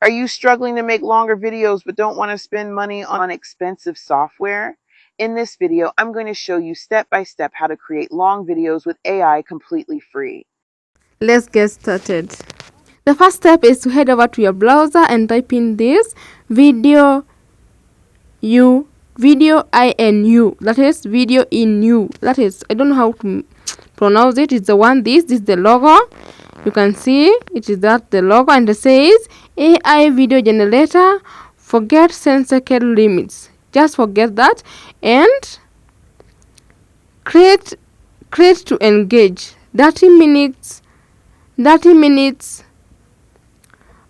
Are you struggling to make longer videos but don't want to spend money on expensive software? In this video, I'm going to show you step by step how to create long videos with AI completely free. Let's get started. The first step is to head over to your browser and type in this Videoinu, that is Videoinu, that is, I don't know how to pronounce it. It's the one, this is the logo. You can see it is that the logo, and it says AI video generator, forget 10-second limits. Just forget that and create to engage 30 minutes.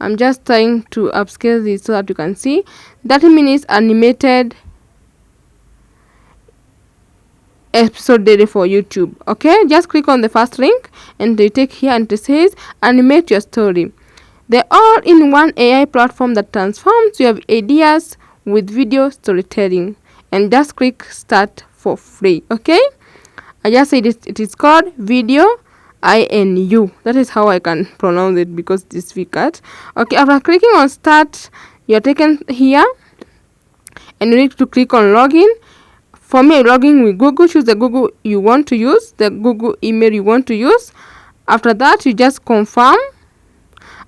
I'm just trying to upscale this so that you can see 30 minutes animated episode daily for YouTube. Okay, just click on the first link and they take here and it says animate your story. They're all in one AI platform that transforms your ideas with video storytelling. And just click start for free. Okay, I just said it is called Videoinu. That is how I can pronounce it because it's difficult. Okay, after clicking on start, you're taken here and you need to click on login. For me, logging with Google. Choose the Google you want to use, the Google email you want to use. After that, you just confirm.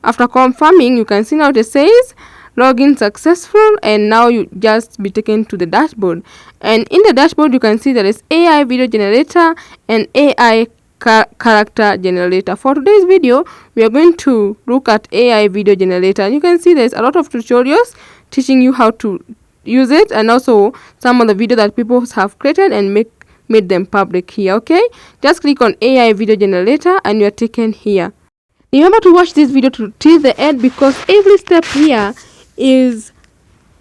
After confirming, you can see now it says login successful, and now you just be taken to the dashboard. And in the dashboard, you can see there is AI video generator and AI character generator. For today's video, we are going to look at AI video generator. You can see there's a lot of tutorials teaching you how to use it, and also some of the video that people have created and made them public here. Okay, just click on AI video generator and you are taken here. Remember to watch this video till the end because every step here is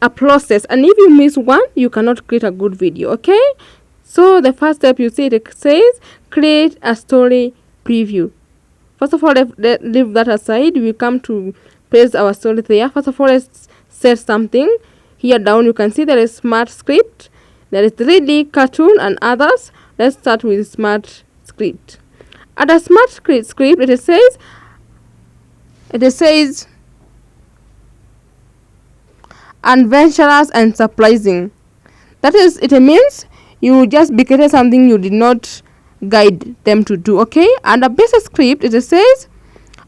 a process, and if you miss one, you cannot create a good video. Okay, so the first step, you see it says create a story preview. First of all, leave that aside. We come to place our story there. First of all, let's set something. Here down you can see there is smart script, there is 3D cartoon and others. Let's start with smart script. At a smart script it says adventurous and surprising. That is, it means you just be creating something you did not guide them to do. Okay, and a basic script it says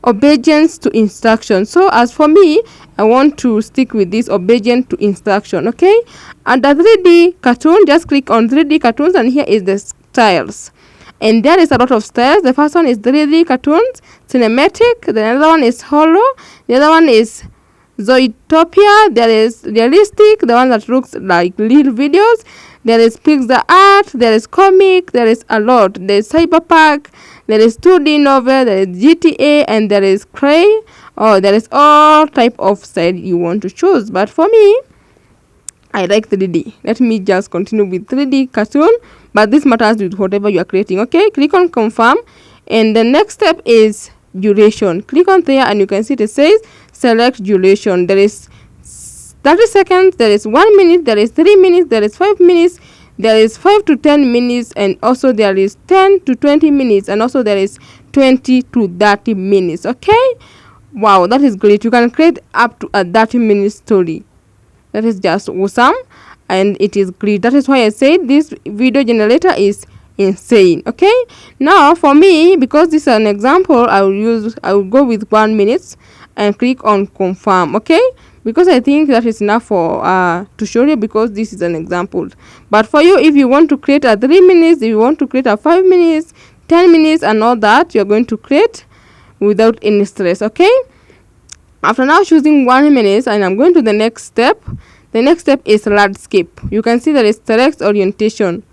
obedience to instruction. So as for me, I want to stick with this obedient to instruction. Okay, and the 3D cartoon, just click on 3D cartoons and here is the styles, and there is a lot of styles. The first one is 3D cartoons, cinematic, the other one is holo, the other one is Zoetopia, there is realistic, the one that looks like little videos, there is pixel art, there is comic, there is a lot. There is cyberpunk, there is 2D novel, there is GTA, and there is Cray. Oh, there is all type of style you want to choose. But for me, I like 3D. Let me just continue with 3D cartoon. But this matters with whatever you are creating. Okay, click on confirm. And the next step is duration. Click on there and you can see it says select duration. There is 30 seconds, there is 1 minute, there is 3 minutes, there is 5 minutes, there is 5 to 10 minutes, and also there is 10 to 20 minutes, and also there is 20 to 30 minutes. Okay, wow, that is great. You can create up to a 30-minute story. That is just awesome, and it is great. That is why I said this video generator is insane. Okay, now for me, because this is an example, I will go with 1 minute and click on confirm. Okay, because I think that is enough for to show you, because this is an example. But for you, if you want to create a 3 minutes, if you want to create a 5 minutes, 10 minutes and all that, you're going to create without any stress. Okay, after now choosing 1 minute, and I'm going to the next step. The next step is landscape. You can see there is text orientation.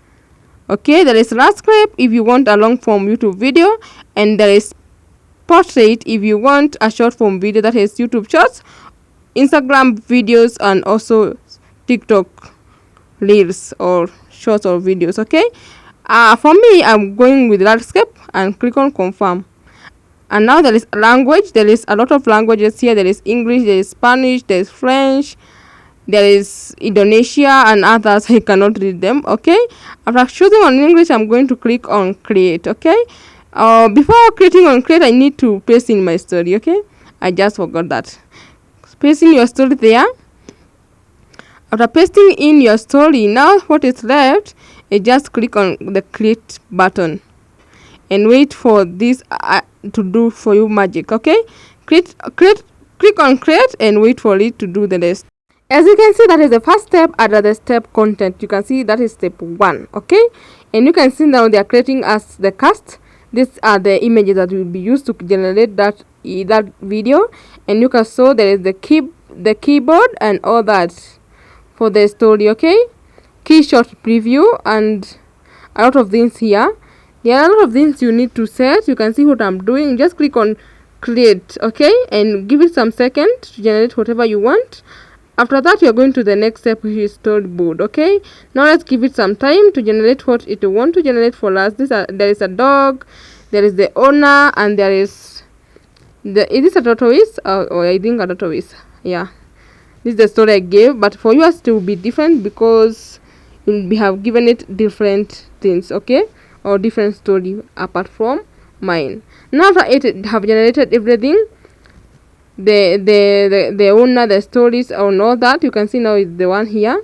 Okay, there is landscape if you want a long form YouTube video, and there is portrait if you want a short form video, that is YouTube shorts, Instagram videos, and also TikTok reels or shorts or videos. Okay, for me, I'm going with landscape and click on confirm. And now there is language. There is a lot of languages here. There is English, there is Spanish, there is French, there is Indonesia and others. I cannot read them. Okay, after choosing on English, I'm going to click on create. Okay, before clicking on create, I need to paste in my story. Okay, I just forgot that. pasting your story there. After pasting in your story, now what is left is just click on the create button and wait for this to do for you magic. Okay, click on create and wait for it to do the rest. As you can see, that is the first step. Under the step content, you can see that is step 1. Okay, and you can see now they are creating us the cast. These are the images that will be used to generate that video, and you can see there is the keyboard and all that for the story. Okay, key short preview and a lot of things here. There are a lot of things you need to set. You can see what I'm doing. Just click on create, okay, and give it some seconds to generate whatever you want. After that, you're going to the next step, which is storyboard. Okay, now let's give it some time to generate what it want to generate for us. There is a dog, there is the owner, and there is is this a tortoise or I think a tortoise. Yeah, this is the story I gave, but for yours to be different because we have given it different things. Okay, or different story apart from mine. Now after it have generated everything, the owner, the stories and all that, you can see now is the one here.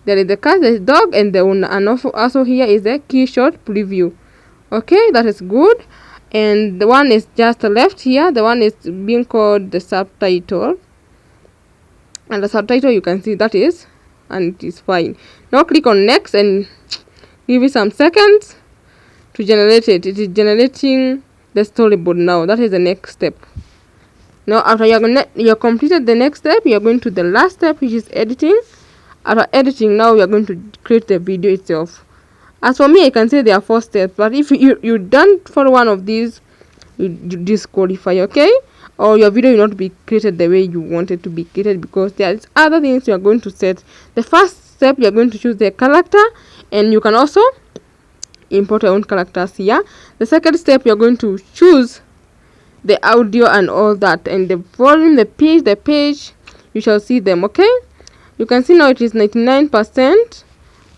There is the cat, the dog, and the owner, and also here is the key short preview. Okay, that is good. And the one is just left here. The one is being called the subtitle, and the subtitle you can see that is, and it is fine. Now click on next and give it some seconds to generate it. It is generating the storyboard now. That is the next step. Now after you completed the next step, you are going to the last step, which is editing. After editing, now we are going to create the video itself. As for me, I can say there are 4 steps, but if you don't follow one of these, you disqualify. Okay, or your video will not be created the way you want it to be created, because there is other things you are going to set. The first step, you are going to choose the character, and you can also import your own characters here. The second step, you are going to choose the audio and all that, and the volume, the page, you shall see them. Okay, you can see now it is 99%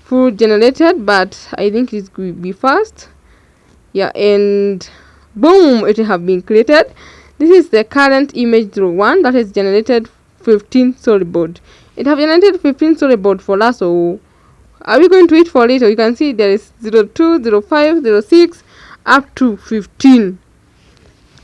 full generated, but I think it will be fast. Yeah, and boom, it have been created. This is the current image 01 that has generated 15 storyboard. It have generated 15 storyboard for us, so are we going to wait for it? Or you can see there is 02, 05, 06 up to 15.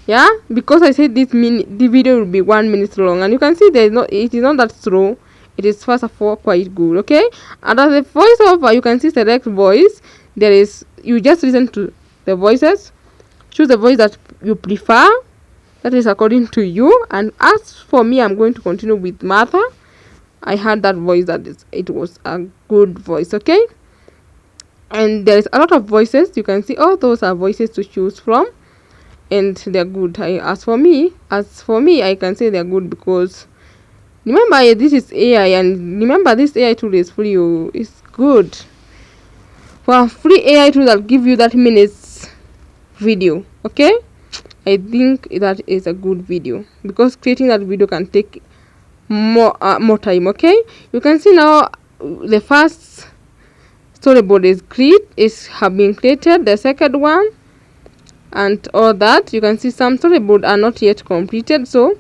Yeah, because I said the video will be 1 minute long, and you can see it is not that slow. It is first of all quite good. Okay, and as the voiceover, you can see select voice. There is, you just listen to the voices, choose the voice that you prefer, that is according to you. And as for me, I'm going to continue with Martha. I heard that voice, it was a good voice. Okay, and there is a lot of voices. You can see all those are voices to choose from, and they're good. As for me, I can say they're good because remember this is AI, and remember this AI tool is free. It's good for a free AI tool that give you that minutes video. Okay, I think that is a good video because creating that video can take more time. Okay, you can see now the first storyboard have been created. The second one and all that, you can see some storyboard are not yet completed, so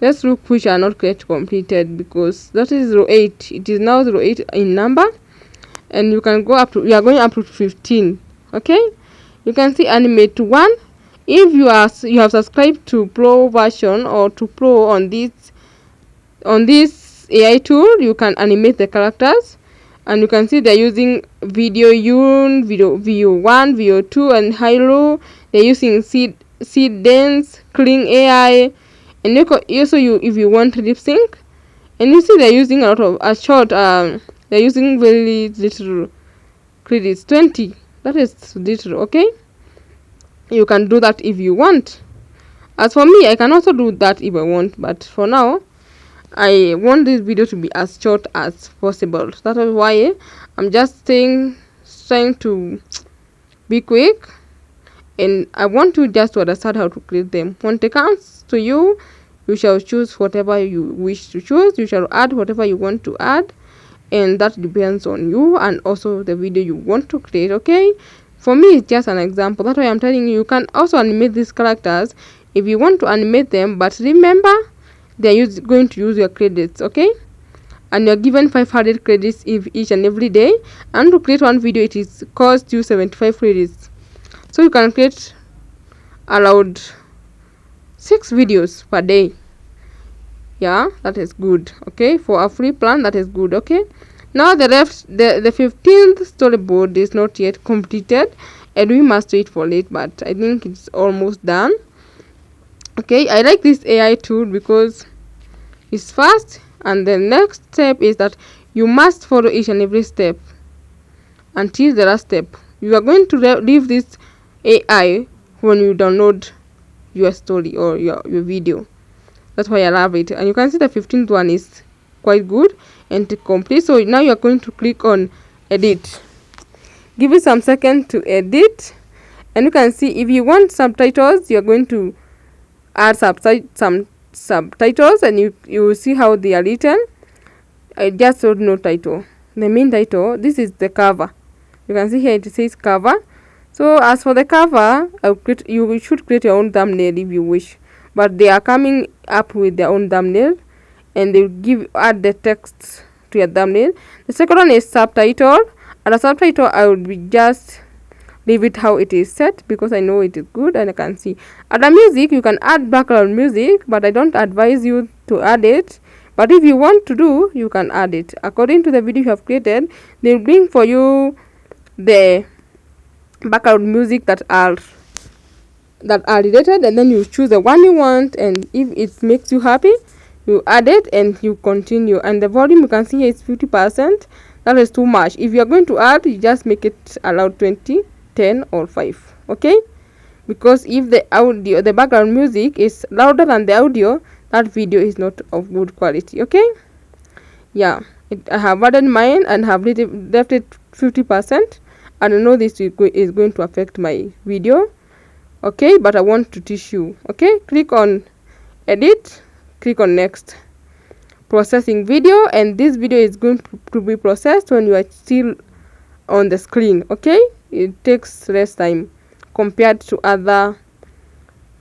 let's look which are not yet completed, because that is 08. It is now 08 in number, and you can go up to, you are going up to 15. Okay, you can see animate 1. If you have subscribed to pro version or to pro on this AI tool, you can animate the characters, and you can see they're using Videoinu, Video1, Video2, and Hilo. They're using seed dance, clean AI, and also if you want lip sync, and you see they're using a lot of they're using very little credits, 20. That is little. Okay, you can do that if you want. As for me, I can also do that if I want, but for now I want this video to be as short as possible. That is why I'm just trying to be quick, and I want you just to understand how to create them. When it comes to you, you shall choose whatever you wish to choose. You shall add whatever you want to add, and that depends on you and also the video you want to create. Okay, for me it's just an example. That's why I'm telling you, you can also animate these characters if you want to animate them, but remember they're going to use your credits, okay? And you're given 500 credits each and every day, and to create one video it is cost you 75 credits. So you can create around 6 videos per day. Yeah, that is good. Okay, for a free plan, that is good. Okay, now the 15th storyboard is not yet completed, and we must wait for it, but I think it's almost done. Okay, I like this AI tool because it's fast, and the next step is that you must follow each and every step until the last step. You are going to leave this AI when you download your story or your video. That's why I love it. And you can see the 15th one is quite good and complete. So now you're going to click on edit. Give it some seconds to edit, and you can see if you want subtitles, you're going to add some subtitles, and you will see how they are written. I just showed no title. The main title, this is the cover. You can see here it says cover. So as for the cover, you should create your own thumbnail if you wish, but they are coming up with their own thumbnail, and they will add the text to your thumbnail. The second one is subtitle, and the subtitle I would be just leave it how it is set because I know it is good and I can see. Other music, you can add background music, but I don't advise you to add it. But if you want to do, you can add it according to the video you have created. They will bring for you the background music that are related, and then you choose the one you want, and if it makes you happy, you add it and you continue. And the volume, you can see here, is 50%. That is too much. If you are going to add, you just make it allowed 20, 10 or 5. Okay, because if the background music is louder than the audio, that video is not of good quality. Okay, yeah, I have added mine and have left it 50%. I don't know this is going to affect my video. Okay, but I want to teach you. Okay, click on edit, click on next, processing video, and this video is going to be processed when you are still on the screen. Okay, it takes less time compared to other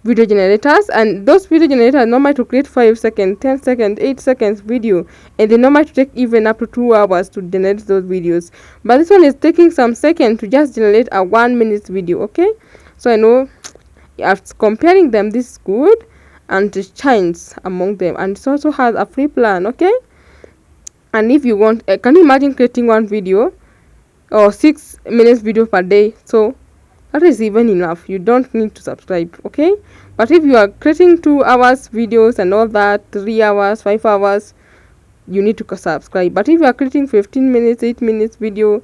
video generators, and those video generators normally to create 5 seconds, 10 seconds, 8 seconds video, and they normally to take even up to 2 hours to generate those videos, but this one is taking some seconds to just generate a 1 minute video. Okay, so I know after comparing them, this is good and it shines among them, and it also has a free plan. Okay, and if you want, can you imagine creating one video or 6 minutes video per day? So that is even enough. You don't need to subscribe. Okay, but if you are creating 2 hours videos and all that, 3 hours, 5 hours, you need to subscribe. But if you are creating 15 minutes, 8 minutes video,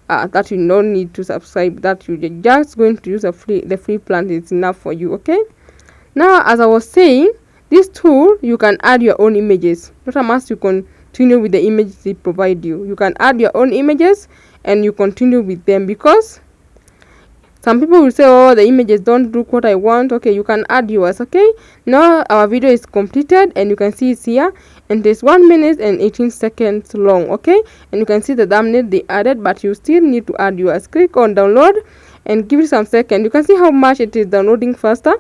that you don't need to subscribe. That you're just going to use the free plan is enough for you. Okay, now as I was saying, this tool, you can add your own images. Not a must you continue with the images they provide you. You can add your own images and you continue with them, because some people will say, oh, the images don't look what I want. Okay, you can add yours. Okay, now our video is completed and you can see it's here, and it's 1 minute and 18 seconds long. Okay, and you can see the thumbnail they added, but you still need to add yours. Click on download and give it some seconds. You can see how much it is downloading faster.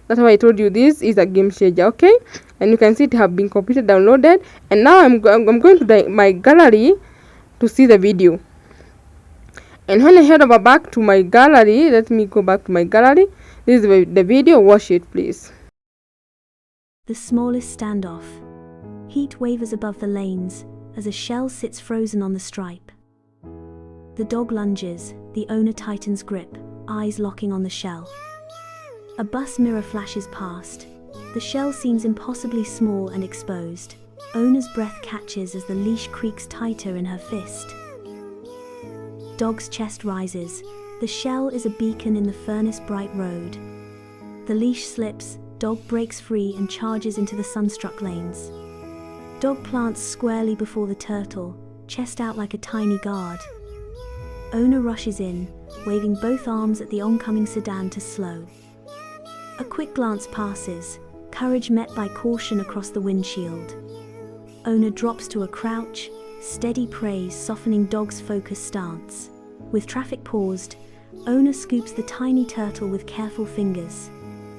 That's why I told you this is a game changer. Okay, and you can see it have been completed, downloaded, and now I'm going to my gallery to see the video. And when I head over back to my gallery, let me go back to my gallery. This is the video. Watch it, please. The smallest standoff. Heat wavers above the lanes as a shell sits frozen on the stripe. The dog lunges, the owner tightens grip, eyes locking on the shell. A bus mirror flashes past. The shell seems impossibly small and exposed. Owner's breath catches as the leash creaks tighter in her fist. Dog's chest rises. The shell is a beacon in the furnace-bright road. The leash slips, dog breaks free and charges into the sunstruck lanes. Dog plants squarely before the turtle, chest out like a tiny guard. Owner rushes in, waving both arms at the oncoming sedan to slow. A quick glance passes, courage met by caution across the windshield. Owner drops to a crouch, steady praise softening dog's focused stance. With traffic paused, owner scoops the tiny turtle with careful fingers.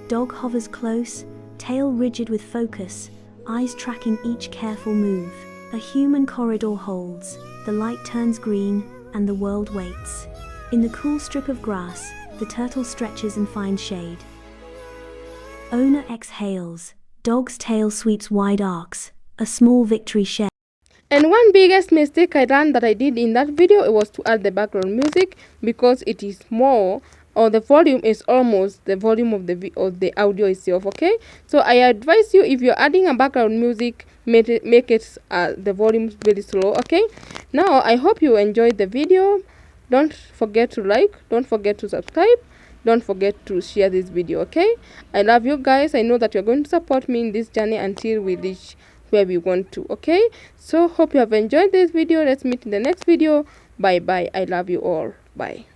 Dog hovers close, tail rigid with focus, eyes tracking each careful move. A human corridor holds, the light turns green, and the world waits. In the cool strip of grass, the turtle stretches and finds shade. Owner exhales, dog's tail sweeps wide arcs, a small victory shared. And one biggest mistake I done that I did in that video, it was to add the background music, because it is more, or the volume is almost the volume of the audio itself. Okay, so I advise you, if you're adding a background music, make it the volume very slow. Okay, now I hope you enjoyed the video. Don't forget to like, don't forget to subscribe, don't forget to share this video. Okay, I love you guys. I know that you're going to support me in this journey until we reach where we want to. Okay, so hope you have enjoyed this video. Let's meet in the next video. Bye bye. I love you all. Bye.